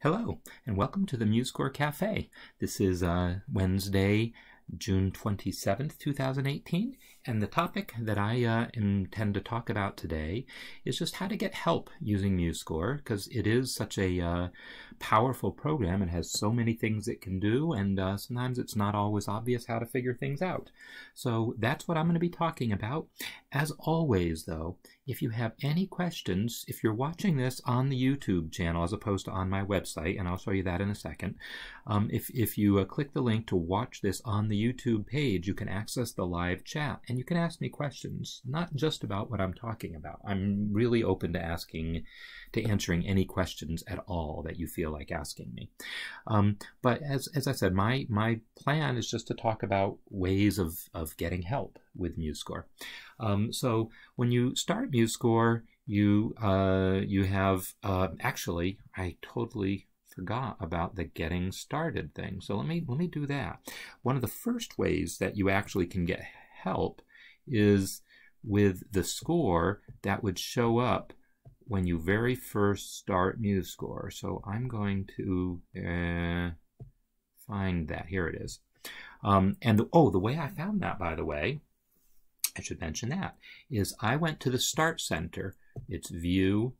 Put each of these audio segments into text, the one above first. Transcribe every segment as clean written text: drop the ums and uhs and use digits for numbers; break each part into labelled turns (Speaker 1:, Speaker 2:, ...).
Speaker 1: Hello, and welcome to the MuseScore Café. This is Wednesday, June 27th, 2018, and the topic that I intend to talk about today is just how to get help using MuseScore, because it is such a powerful program and has so many things it can do, and sometimes it's not always obvious how to figure things out. So that's what I'm going to be talking about. As always, though, if you have any questions, if you're watching this on the YouTube channel as opposed to on my website, and I'll show you that in a second, if you click the link to watch this on the YouTube page, you can access the live chat and you can ask me questions, not just about what I'm talking about. I'm really open to answering any questions at all that you feel like asking me. But as I said, my plan is just to talk about ways of getting help with MuseScore. So when you start MuseScore, you have actually, I totally forgot about the getting started thing. So let me do that. One of the first ways that you actually can get help is with the score that would show up when you very first start MuseScore. So I'm going to find that. Here it is. The way I found that, by the way, I should mention that, is I went to the Start Center. It's View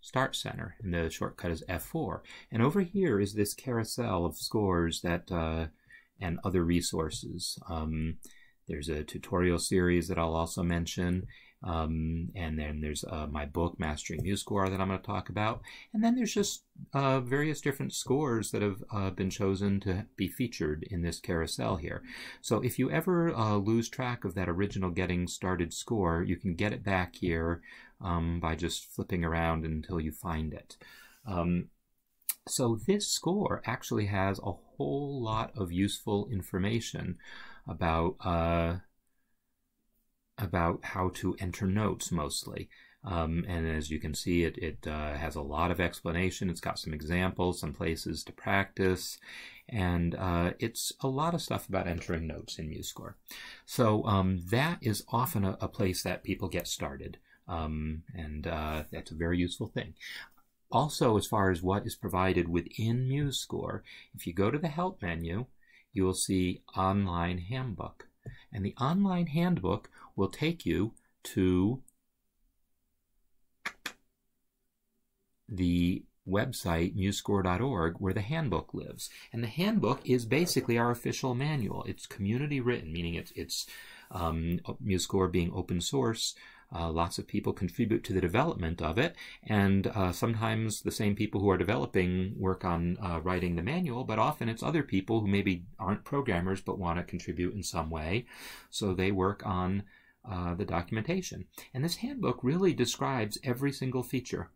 Speaker 1: Start Center, and the shortcut is F4. And over here is this carousel of scores that and other resources. There's a tutorial series that I'll also mention. And then there's my book, Mastering MuseScore, that I'm going to talk about. And then there's just various different scores that have been chosen to be featured in this carousel here. So if you ever lose track of that original Getting Started score, you can get it back here by just flipping around until you find it. So this score actually has a whole lot of useful information about how to enter notes mostly. And as you can see, it has a lot of explanation. It's got some examples, some places to practice, and it's a lot of stuff about entering notes in MuseScore. So that is often a place that people get started, and that's a very useful thing. Also, as far as what is provided within MuseScore, if you go to the Help menu, you will see Online Handbook. And the Online Handbook will take you to the website musescore.org where the handbook lives. And the handbook is basically our official manual. It's community written, meaning it's MuseScore being open source. Lots of people contribute to the development of it, and sometimes the same people who are developing work on writing the manual, but often it's other people who maybe aren't programmers but want to contribute in some way, so they work on the documentation. And this handbook really describes every single feature.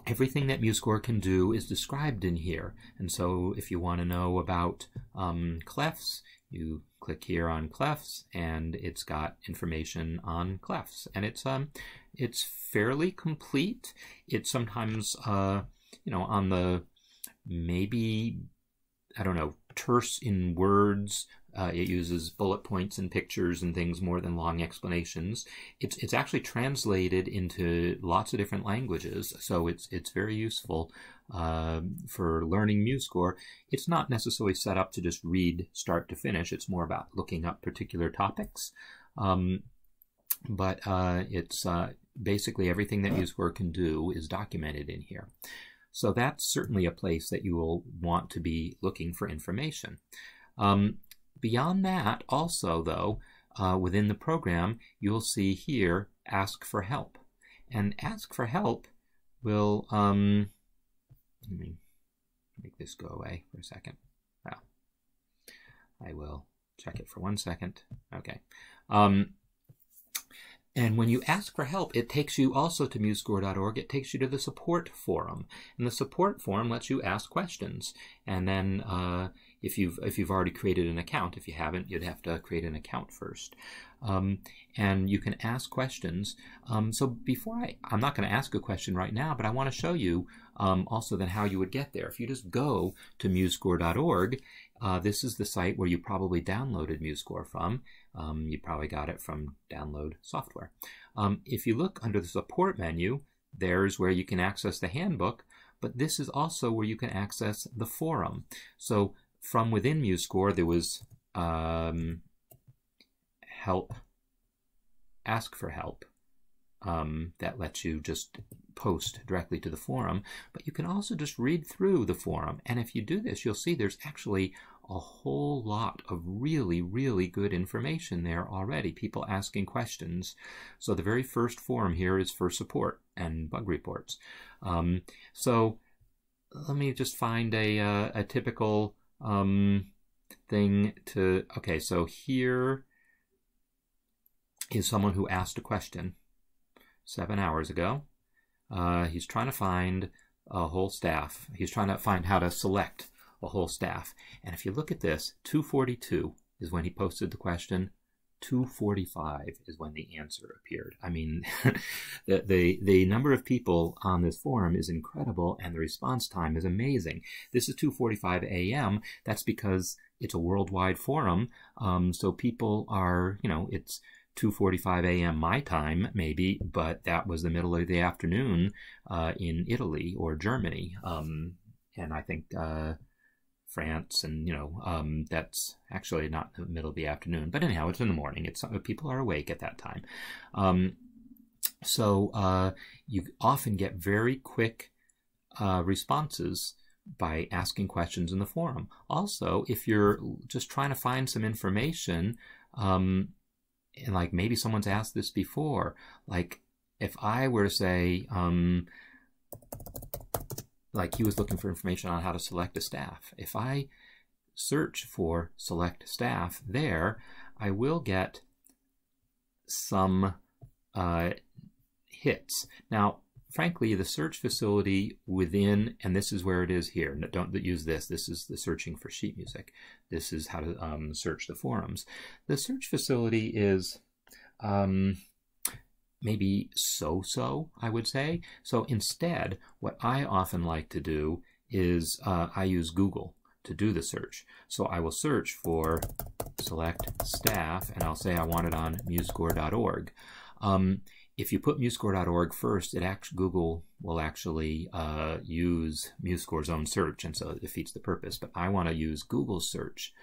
Speaker 1: Everything that MuseScore can do is described in here, and so if you want to know about clefs, you click here on clefs, and it's got information on clefs, and it's fairly complete. It's sometimes on the maybe, I don't know, terse in words. It uses bullet points and pictures and things more than long explanations. It's actually translated into lots of different languages, so it's very useful for learning MuseScore. It's not necessarily set up to just read start to finish. It's more about looking up particular topics. But it's basically everything that MuseScore can do is documented in here. So that's certainly a place that you will want to be looking for information. Beyond that, also, though, within the program, you'll see here, Ask for Help. And Ask for Help will, let me make this go away for a second. Well, I will check it for 1 second. Okay. And when you ask for help, it takes you also to musescore.org. It takes you to the support forum. And the support forum lets you ask questions. And then if you've already created an account, if you haven't, you'd have to create an account first. And you can ask questions. So before I'm not going to ask a question right now, but I want to show you also then how you would get there. If you just go to musescore.org, this is the site where you probably downloaded MuseScore from. You probably got it from download software. If you look under the support menu, there's where you can access the handbook, but this is also where you can access the forum. So from within MuseScore, there was help, ask for help, that lets you just post directly to the forum, but you can also just read through the forum. And if you do this, you'll see there's actually a whole lot of really, really good information there already, people asking questions. So the very first forum here is for support and bug reports. So let me just find a typical thing to, okay, so here is someone who asked a question 7 hours ago. He's trying to find a whole staff. He's trying to find how to select a whole staff. And if you look at this, 2:42 is when he posted the question. 2:45 is when the answer appeared. I mean, the number of people on this forum is incredible, and the response time is amazing. This is 2:45 a.m. That's because it's a worldwide forum. So people are, it's 2:45 a.m. my time, maybe, but that was the middle of the afternoon in Italy or Germany. And I think France, and that's actually not the middle of the afternoon, but anyhow, it's in the morning. It's people are awake at that time. So you often get very quick responses by asking questions in the forum. Also, if you're just trying to find some information, and like maybe someone's asked this before, like if I were to say, like he was looking for information on how to select a staff. If I search for select staff there, I will get some hits. Now, frankly, the search facility within, and this is where it is here. Don't use this. This is the searching for sheet music. This is how to search the forums. The search facility is maybe so-so, I would say. So instead, what I often like to do is I use Google to do the search. So I will search for select staff, and I'll say I want it on musescore.org. If you put musescore.org first, Google will actually use MuseScore's own search, and so it defeats the purpose. But I want to use Google's search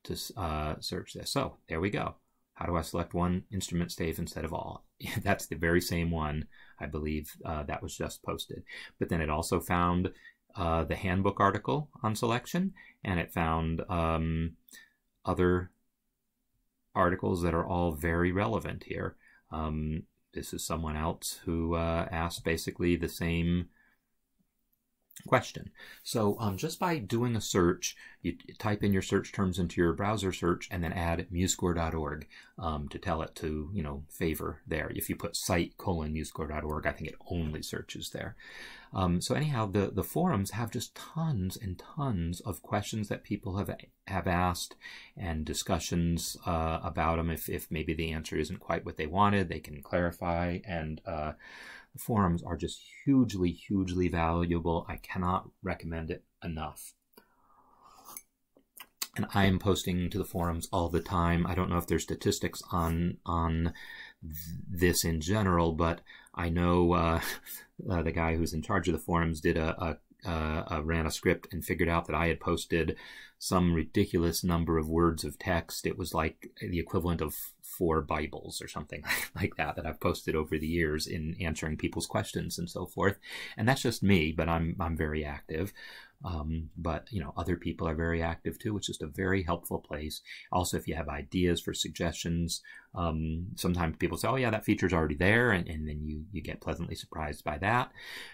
Speaker 1: to search this. So there we go. How do I select one instrument stave instead of all? That's the very same one, I believe, that was just posted. But then it also found the handbook article on selection, and it found other articles that are all very relevant here. This is someone else who asked basically the same question. So just by doing a search, you type in your search terms into your browser search and then add musescore.org to tell it to, favor there. If you put site:musescore.org, I think it only searches there. So anyhow, the forums have just tons and tons of questions that people have asked, and discussions about them. If maybe the answer isn't quite what they wanted, they can clarify, and the forums are just hugely, hugely valuable. I cannot recommend it enough. And I am posting to the forums all the time. I don't know if there's statistics on this in general, but I know the guy who's in charge of the forums did ran a script and figured out that I had posted some ridiculous number of words of text. It was like the equivalent of 4 Bibles or something like that I've posted over the years in answering people's questions and so forth. And that's just me, but I'm very active. But other people are very active too. It's just a very helpful place. Also, if you have ideas for suggestions, sometimes people say, oh yeah, that feature's already there, and then you get pleasantly surprised by that.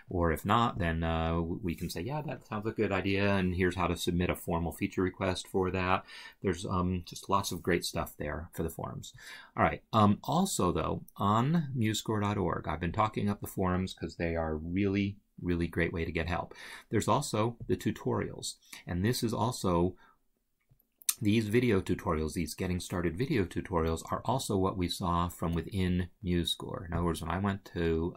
Speaker 1: Or if not, then we can say, yeah, that sounds like a good idea, and here's how to submit a formal feature request for that. There's just lots of great stuff there for the forums. All right. Also though, on musescore.org, I've been talking up the forums because they are really great way to get help. There's also the tutorials, and this is also, these video tutorials, these getting started video tutorials are also what we saw from within MuseScore. In other words, when I went to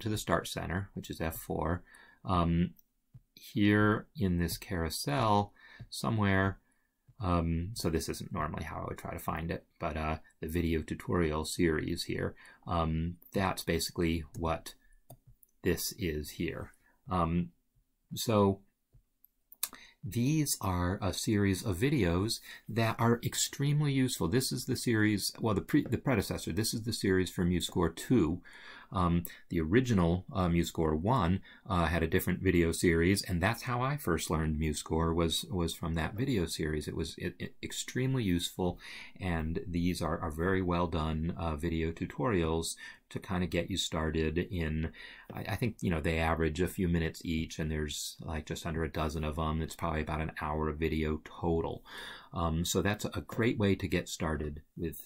Speaker 1: the Start Center, which is F4, here in this carousel somewhere, so this isn't normally how I would try to find it, but video tutorial series here. That's basically what this is here. So these are a series of videos that are extremely useful. This is the series, well, the predecessor. This is the series for MuseScore 2. The original MuseScore 1 had a different video series, and that's how I first learned MuseScore, was from that video series. It was extremely useful, and these are very well done video tutorials to kind of get you started in, I think, you know, they average a few minutes each, and there's like just under a dozen of them. It's probably about an hour of video total. So that's a great way to get started with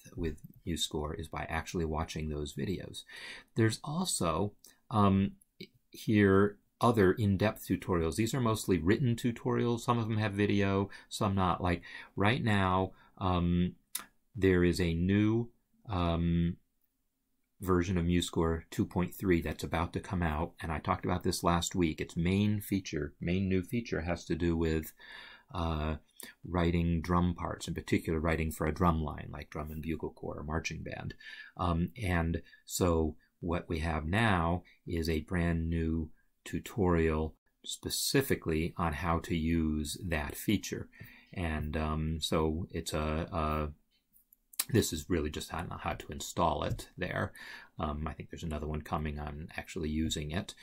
Speaker 1: MuseScore, is by actually watching those videos. There's also here other in-depth tutorials. These are mostly written tutorials. Some of them have video, some not. Like right now, there is a new version of MuseScore 2.3 that's about to come out, and I talked about this last week. Its main new feature has to do with writing drum parts, in particular writing for a drum line like drum and bugle corps or marching band. And so what we have now is a brand new tutorial specifically on how to use that feature. And so it's this is really just how to install it there. I think there's another one coming on actually using it.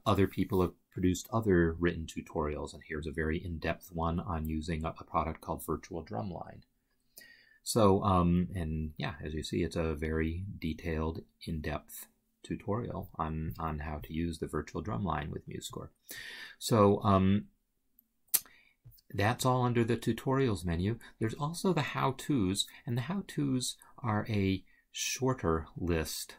Speaker 1: Other people have produced other written tutorials, and here's a very in-depth one on using a product called Virtual Drumline. So, and yeah, as you see, it's a very detailed, in-depth tutorial on how to use the Virtual Drumline with MuseScore. So, that's all under the tutorials menu. There's also the how-tos, and the how-tos are a shorter list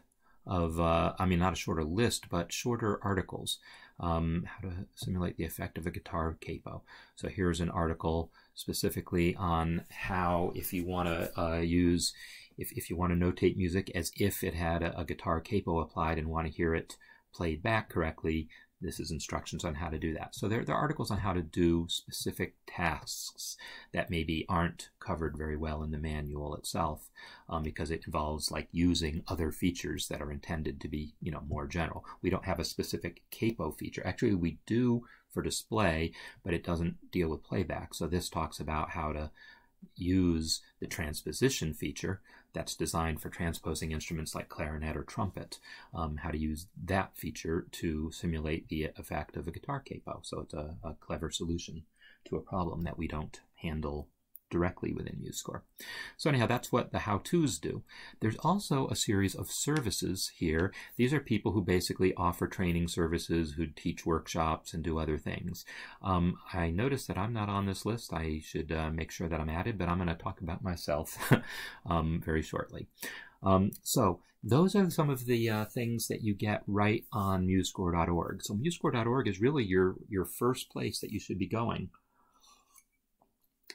Speaker 1: of, I mean, not a shorter list, but shorter articles. How to simulate the effect of a guitar capo. So here's an article specifically on how, if you want to use, if you want to notate music as if it had a guitar capo applied and want to hear it played back correctly, this is instructions on how to do that. So there are articles on how to do specific tasks that maybe aren't covered very well in the manual itself, because it involves like using other features that are intended to be, you know, more general. We don't have a specific capo feature. Actually, we do for display, but it doesn't deal with playback. So this talks about how to use the transposition feature that's designed for transposing instruments like clarinet or trumpet, how to use that feature to simulate the effect of a guitar capo. So it's a clever solution to a problem that we don't handle directly within MuseScore. So anyhow, that's what the how-tos do. There's also a series of services here. These are people who basically offer training services, who teach workshops and do other things. I noticed that I'm not on this list. I should make sure that I'm added, but I'm going to talk about myself very shortly. So those are some of the things that you get right on MuseScore.org. So MuseScore.org is really your first place that you should be going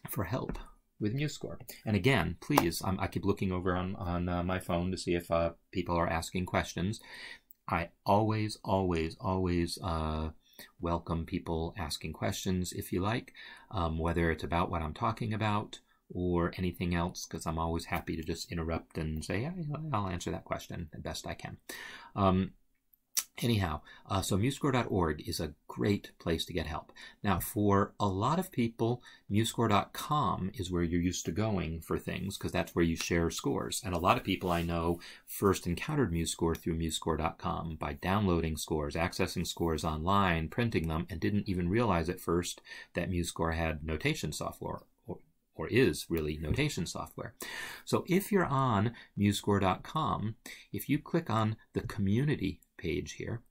Speaker 1: for help with MuseScore. And again, please, I keep looking over on my phone to see if people are asking questions. I always welcome people asking questions if you like, whether it's about what I'm talking about or anything else, because I'm always happy to just interrupt and say, yeah, I'll answer that question the best I can. Anyhow, so MuseScore.org is a great place to get help. Now, for a lot of people, MuseScore.com is where you're used to going for things, because that's where you share scores. And a lot of people I know first encountered MuseScore through MuseScore.com by downloading scores, accessing scores online, printing them, and didn't even realize at first that MuseScore had notation software, or is really notation software. So if you're on MuseScore.com, if you click on the community page here,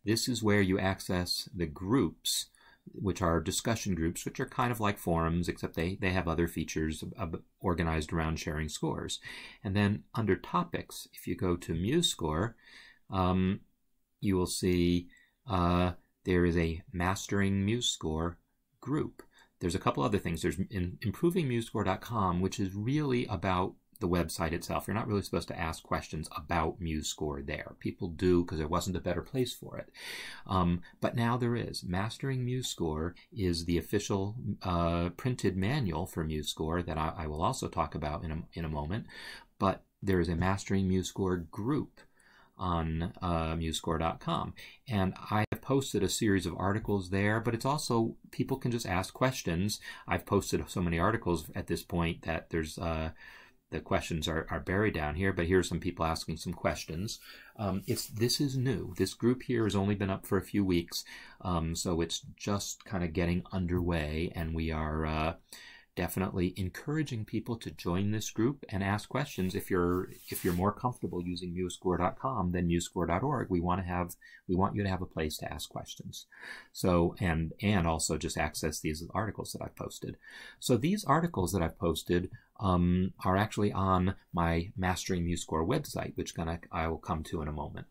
Speaker 1: this is where you access the groups, which are discussion groups, which are kind of like forums, except they have other features organized around sharing scores. And then under topics, if you go to MuseScore, you will see there is a Mastering MuseScore group. There's a couple other things. There's ImprovingMuseScore.com, which is really about the website itself. You're not really supposed to ask questions about MuseScore there. People do because there wasn't a better place for it. But now there is. Mastering MuseScore is the official printed manual for MuseScore that I will also talk about in a moment. But there is a Mastering MuseScore group on MuseScore.com, and I have posted a series of articles there, but it's also, people can just ask questions. I've posted so many articles at this point that there's the questions are buried down here, but here's some people asking some questions. This is new. This group here has only been up for a few weeks, so it's just kind of getting underway, and we are definitely encouraging people to join this group and ask questions. If you're more comfortable using MuseScore.com than MuseScore.org, we want you to have a place to ask questions. So and also just access these articles that I've posted. So these articles that I've posted are actually on my Mastering MuseScore website, which I will come to in a moment.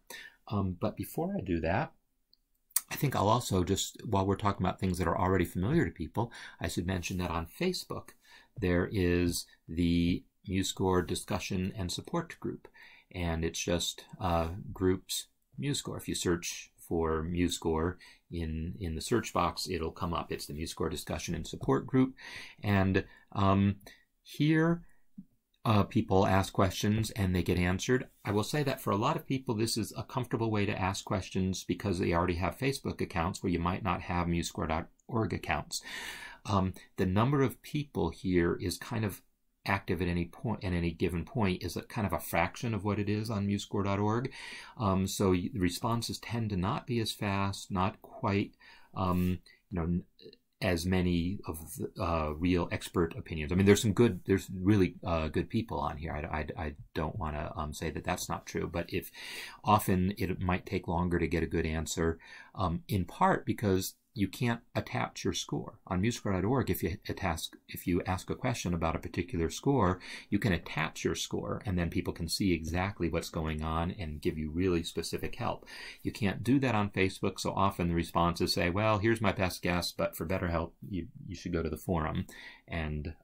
Speaker 1: But before I do that, I think I'll also just, while we're talking about things that are already familiar to people, I should mention that on Facebook, there is the MuseScore discussion and support group. And it's just groups MuseScore. If you search for MuseScore in the search box, it'll come up. It's the MuseScore discussion and support group. And here, people ask questions and they get answered. I will say that for a lot of people, this is a comfortable way to ask questions because they already have Facebook accounts where you might not have MuseScore.org accounts. The number of people here is kind of active at any point, at any given point, is a kind of a fraction of what it is on MuseScore.org. So the responses tend to not be as fast, not quite, as many of the real expert opinions. I mean, there's really good people on here. I don't want to say that that's not true, but often it might take longer to get a good answer, in part because you can't attach your score. On MuseScore.org, if you ask a question about a particular score, you can attach your score, and then people can see exactly what's going on and give you really specific help. You can't do that on Facebook, so often the responses say, well, here's my best guess, but for better help, you should go to the forum and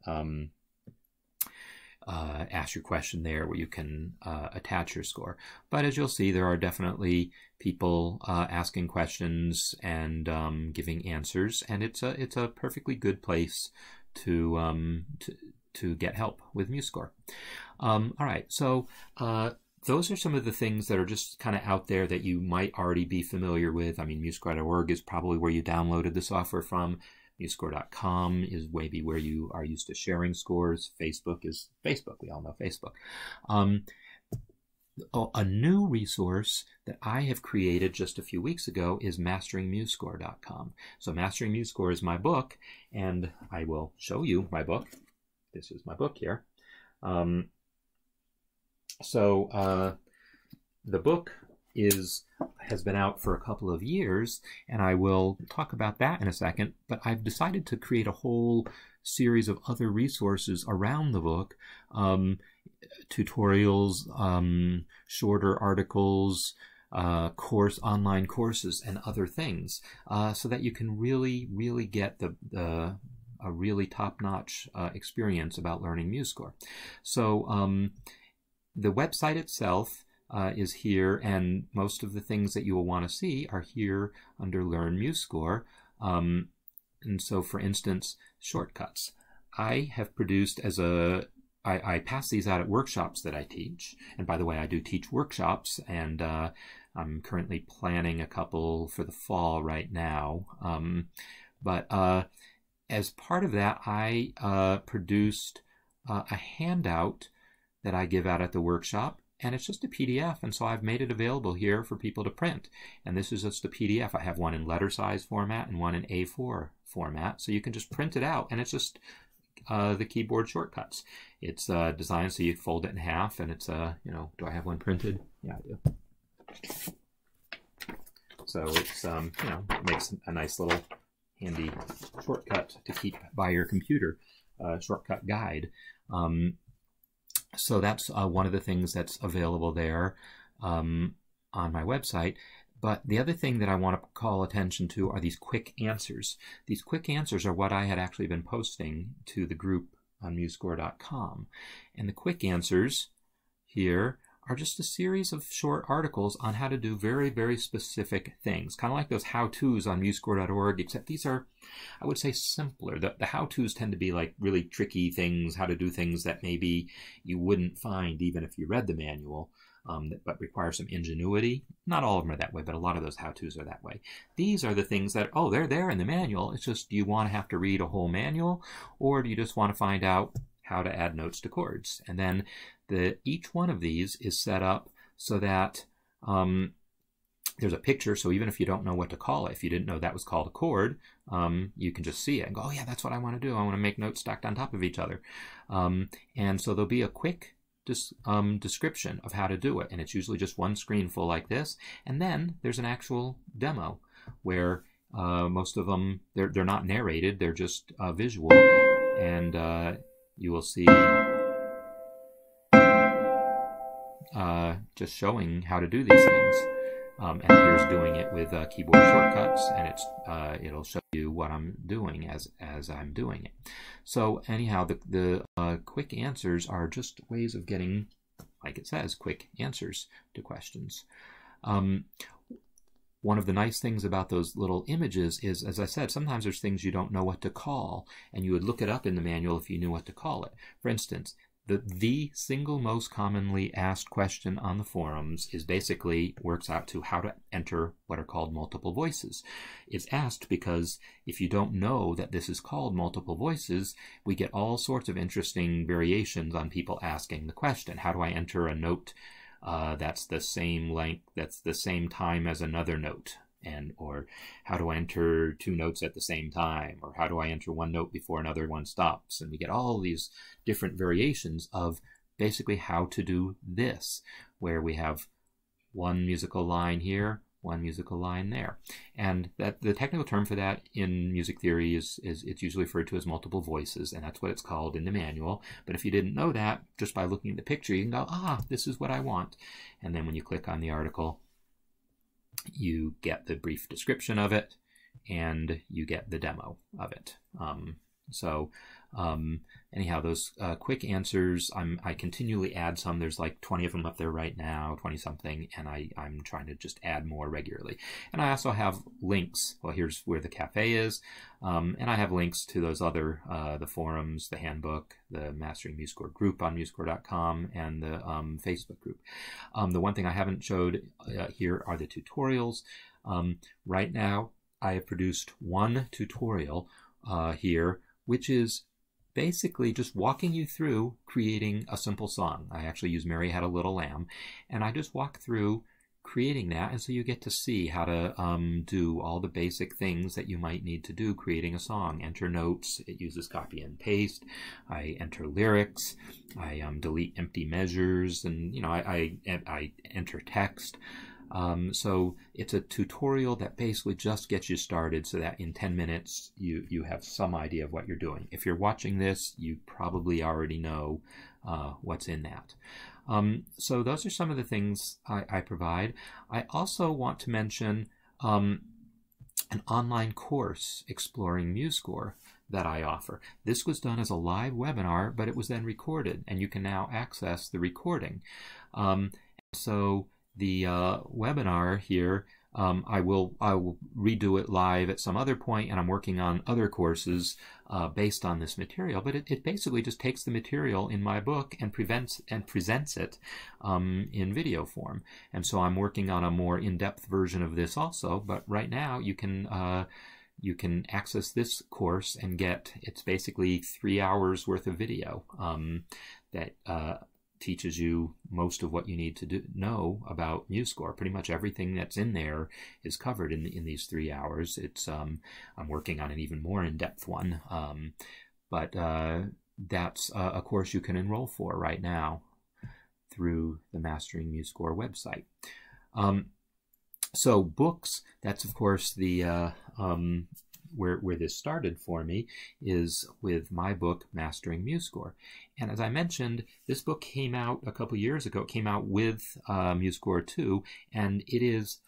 Speaker 1: ask your question there where you can attach your score. But as you'll see, there are definitely people asking questions and giving answers, and it's a perfectly good place to get help with MuseScore. All right, so those are some of the things that are just kind of out there that you might already be familiar with. I mean, MuseScore.org is probably where you downloaded the software from. MuseScore.com is maybe where you are used to sharing scores. Facebook is Facebook. We all know Facebook. A new resource that I have created just a few weeks ago is MasteringMuseScore.com. So Mastering MuseScore is my book, and I will show you my book. This is my book here. The book has been out for a couple of years, and I will talk about that in a second, but I've decided to create a whole series of other resources around the book, tutorials, shorter articles, online courses, and other things, so that you can really get a really top-notch experience about learning MuseScore. So the website itself is here, and most of the things that you will want to see are here under Learn MuseScore. And so, for instance, shortcuts. I have produced I pass these out at workshops that I teach. And by the way, I do teach workshops, and I'm currently planning a couple for the fall right now. But as part of that, I produced a handout that I give out at the workshop. And it's just a PDF, and so I've made it available here for people to print. And this is just a PDF. I have one in letter size format and one in A4 format, so you can just print it out, and it's just the keyboard shortcuts. It's designed so you fold it in half, and it's do I have one printed? Yeah, I do. So it's it makes a nice little handy shortcut to keep by your computer, shortcut guide. So that's one of the things that's available there on my website. But the other thing that I want to call attention to are these quick answers. These quick answers are what I had actually been posting to the group on MuseScore.com. And the quick answers here are just a series of short articles on how to do very, very specific things, kind of like those how-tos on MuseScore.org, except these are, I would say, simpler. The how-tos tend to be like really tricky things, how to do things that maybe you wouldn't find even if you read the manual, but require some ingenuity. Not all of them are that way, but a lot of those how-tos are that way. These are the things that, oh, they're there in the manual. It's just, do you want to have to read a whole manual, or do you just want to find out how to add notes to chords? And then each one of these is set up so that there's a picture, so even if you don't know what to call it, if you didn't know that was called a chord, you can just see it and go, oh yeah, that's what I want to do. I want to make notes stacked on top of each other. And so there'll be a quick description of how to do it, and it's usually just one screen full like this, and then there's an actual demo where most of them, they're not narrated, they're just visual, and you will see just showing how to do these things. And here's doing it with keyboard shortcuts, and it'll show you what I'm doing as I'm doing it. So anyhow, the quick answers are just ways of getting, like it says, quick answers to questions. One of the nice things about those little images is, as I said, sometimes there's things you don't know what to call, and you would look it up in the manual if you knew what to call it. For instance, the single most commonly asked question on the forums is basically works out to how to enter what are called multiple voices. It's asked because if you don't know that this is called multiple voices, we get all sorts of interesting variations on people asking the question. How do I enter a note that's the same length, that's the same time as another note? Or how do I enter two notes at the same time? Or how do I enter one note before another one stops? And we get all these different variations of basically how to do this, where we have one musical line here, one musical line there. And that the technical term for that in music theory is it's usually referred to as multiple voices, and that's what it's called in the manual. But if you didn't know that, just by looking at the picture, you can go, ah, this is what I want. And then when you click on the article, you get the brief description of it, and you get the demo of it. Anyhow, those quick answers, I continually add some. There's like 20 of them up there right now, 20 something, and I'm trying to just add more regularly. And I also have links. Well, here's where the cafe is, and I have links to those other, the forums, the handbook, the Mastering MuseScore group on MuseScore.com, and the Facebook group. The one thing I haven't showed here are the tutorials. Right now, I have produced one tutorial here, which is basically just walking you through creating a simple song. I actually use Mary Had a Little Lamb, and I just walk through creating that, and so you get to see how to do all the basic things that you might need to do creating a song. Enter notes, it uses copy and paste. I enter lyrics, I delete empty measures, and I enter text. So it's a tutorial that basically just gets you started so that in 10 minutes you have some idea of what you're doing. If you're watching this, you probably already know what's in that. So those are some of the things I provide. I also want to mention an online course exploring MuseScore that I offer. This was done as a live webinar, but it was then recorded, and you can now access the recording. So the webinar here, I will redo it live at some other point, and I'm working on other courses based on this material. But it basically just takes the material in my book and presents it in video form. And so I'm working on a more in-depth version of this also. But right now you can access this course and it's basically 3 hours worth of video that teaches you most of what you need to know about MuseScore. Pretty much everything that's in there is covered in these 3 hours. It's I'm working on an even more in-depth one, but that's a course you can enroll for right now through the Mastering MuseScore website. So books, that's of course the where this started for me is with my book, Mastering MuseScore. And as I mentioned, this book came out a couple years ago. It came out with MuseScore 2, and it is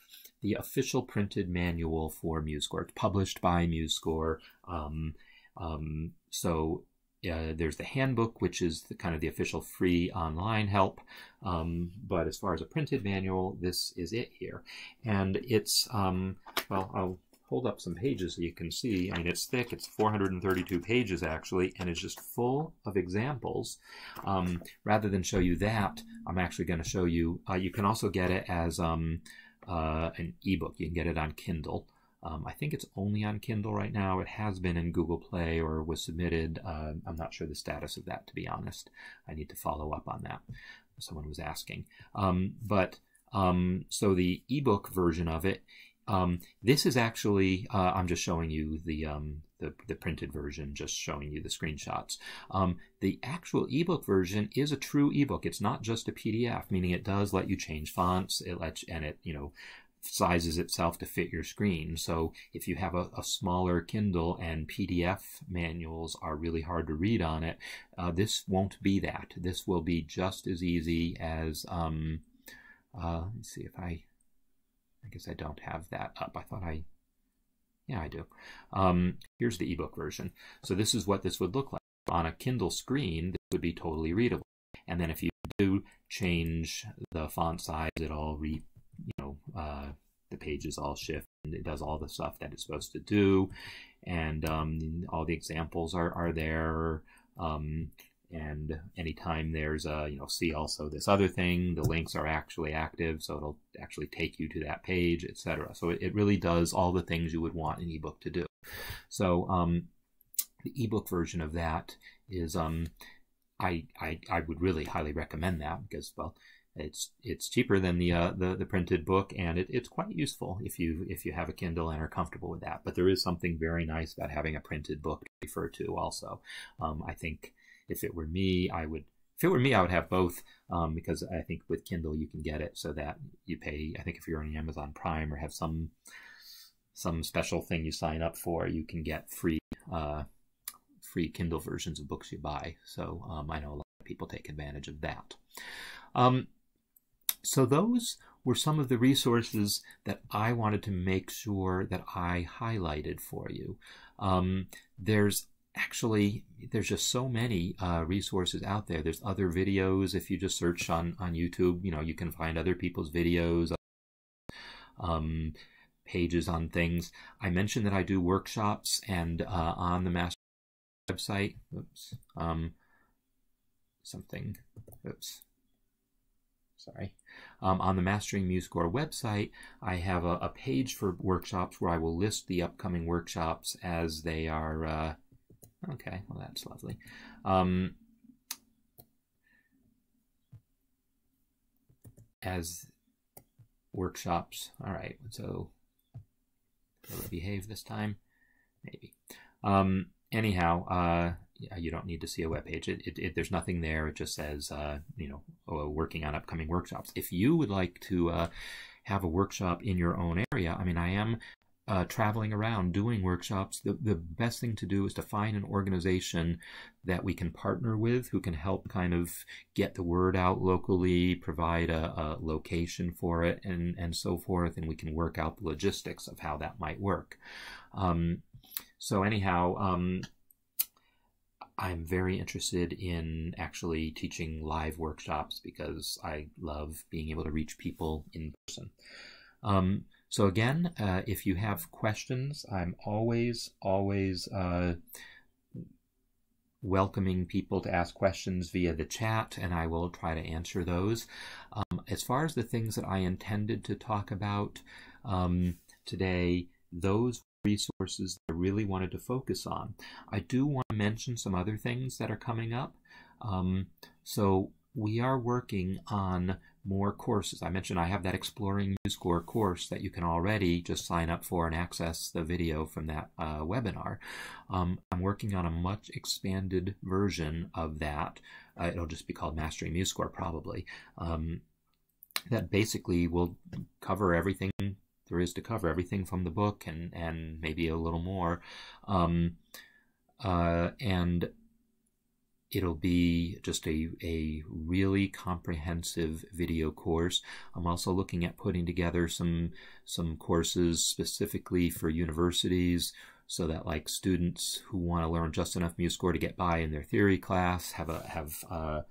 Speaker 1: the official printed manual for MuseScore. It's published by MuseScore. So there's the handbook, which is kind of the official free online help. But as far as a printed manual, this is it here. And it's, well, I'll hold up some pages so you can see. I mean, it's thick. It's 432 pages, actually, and it's just full of examples. Rather than show you that, I'm actually going to show you, you can also get it as an ebook. You can get it on Kindle. I think it's only on Kindle right now. It has been in Google Play or was submitted. I'm not sure the status of that, to be honest. I need to follow up on that. Someone was asking. So the ebook version of it, this is actually, I'm just showing you the printed version, just showing you the screenshots. The actual ebook version is a true ebook. It's not just a PDF, meaning it does let you change fonts. It lets, and it, you know, sizes itself to fit your screen. So if you have a smaller Kindle and PDF manuals are really hard to read on it, this won't be that. This will be just as easy as, let's see if I guess I don't have that up. I thought yeah, I do. Here's the ebook version. So this is what this would look like. On a Kindle screen, this would be totally readable. And then if you do change the font size, it all the pages all shift, and it does all the stuff that it's supposed to do, and all the examples are there, and anytime there's a, see also this other thing, the links are actually active, so it'll actually take you to that page, etc. So it really does all the things you would want an ebook to do. So the ebook version of that is, I would really highly recommend that, because, well, it's cheaper than the printed book, and it's quite useful if you have a Kindle and are comfortable with that. But there is something very nice about having a printed book to refer to also. I think if it were me, I would have both, because I think with Kindle you can get it so that you pay, I think if you're on Amazon Prime or have some special thing you sign up for, you can get free Kindle versions of books you buy. So I know a lot of people take advantage of that. So those were some of the resources that I wanted to make sure that I highlighted for you. There's just so many resources out there. There's other videos. If you just search on YouTube, you can find other people's videos, pages on things. I mentioned that I do workshops, and on the Mastering website, on the Mastering MuseScore website, I have a page for workshops where I will list the upcoming workshops as they are. Okay, well, that's lovely. As workshops. All right, so will it behave this time? Maybe. Anyhow, you don't need to see a web page. There's nothing there. It just says, working on upcoming workshops. If you would like to have a workshop in your own area, I mean, I am traveling around doing workshops. The best thing to do is to find an organization that we can partner with, who can help kind of get the word out locally, provide a location for it, and so forth, and we can work out the logistics of how that might work. So anyhow, I'm very interested in actually teaching live workshops because I love being able to reach people in person. So again, if you have questions, I'm always welcoming people to ask questions via the chat, and I will try to answer those. As far as the things that I intended to talk about today, those resources that I really wanted to focus on. I do want to mention some other things that are coming up. So we are working on more courses. I mentioned I have that Exploring MuseScore course that you can already just sign up for and access the video from that webinar. I'm working on a much expanded version of that. It'll just be called Mastering MuseScore probably. That basically will cover everything there is to cover, everything from the book and maybe a little more. And it'll be just a really comprehensive video course. I'm also looking at putting together some courses specifically for universities, so that like students who want to learn just enough MuseScore to get by in their theory class have a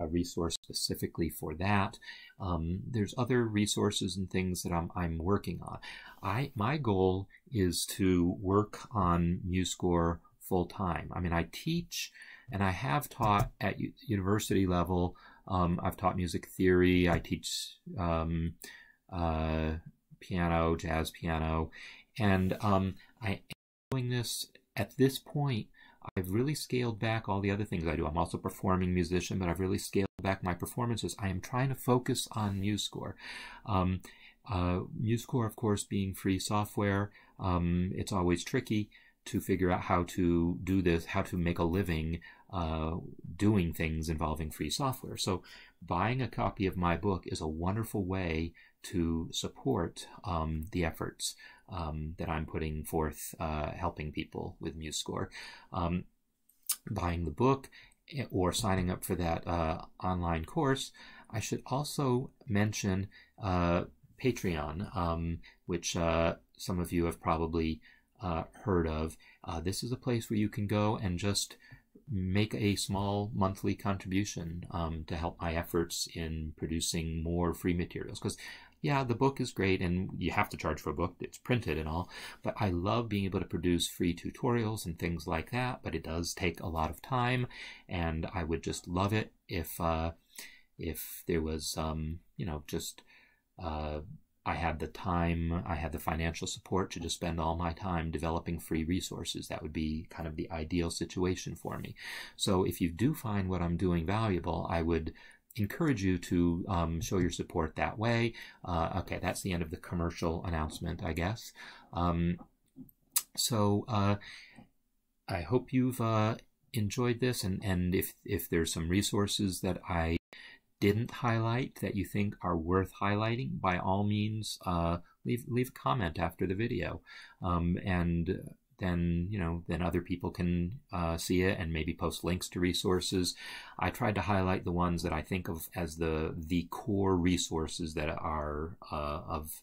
Speaker 1: resource specifically for that. There's other resources and things that I'm working on. My goal is to work on MuseScore full time. I mean, I teach and I have taught at university level. I've taught music theory. I teach piano, jazz piano, and I am doing this at this point. I've really scaled back all the other things I do. I'm also a performing musician, but I've really scaled back my performances. I am trying to focus on MuseScore. MuseScore, of course, being free software, it's always tricky to figure out how to do this, how to make a living doing things involving free software. So buying a copy of my book is a wonderful way to support the efforts that I'm putting forth helping people with MuseScore. Buying the book or signing up for that online course. I should also mention Patreon, which some of you have probably heard of. This is a place where you can go and just make a small monthly contribution to help my efforts in producing more free materials. Because yeah, the book is great and you have to charge for a book. It's printed and all, but I love being able to produce free tutorials and things like that, but it does take a lot of time, and I would just love it if there was, you know, just I had the time, I had the financial support to just spend all my time developing free resources. That would be kind of the ideal situation for me. So if you do find what I'm doing valuable, I would encourage you to show your support that way. Okay, that's the end of the commercial announcement, I guess. So I hope you've enjoyed this, and if there's some resources that I didn't highlight that you think are worth highlighting, by all means leave a comment after the video, and then, you know, then other people can see it and maybe post links to resources. I tried to highlight the ones that I think of as the core resources that are of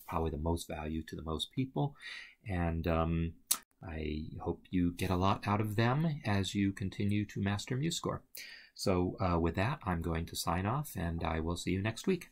Speaker 1: probably the most value to the most people, and I hope you get a lot out of them as you continue to master MuseScore. So with that, I'm going to sign off, and I will see you next week.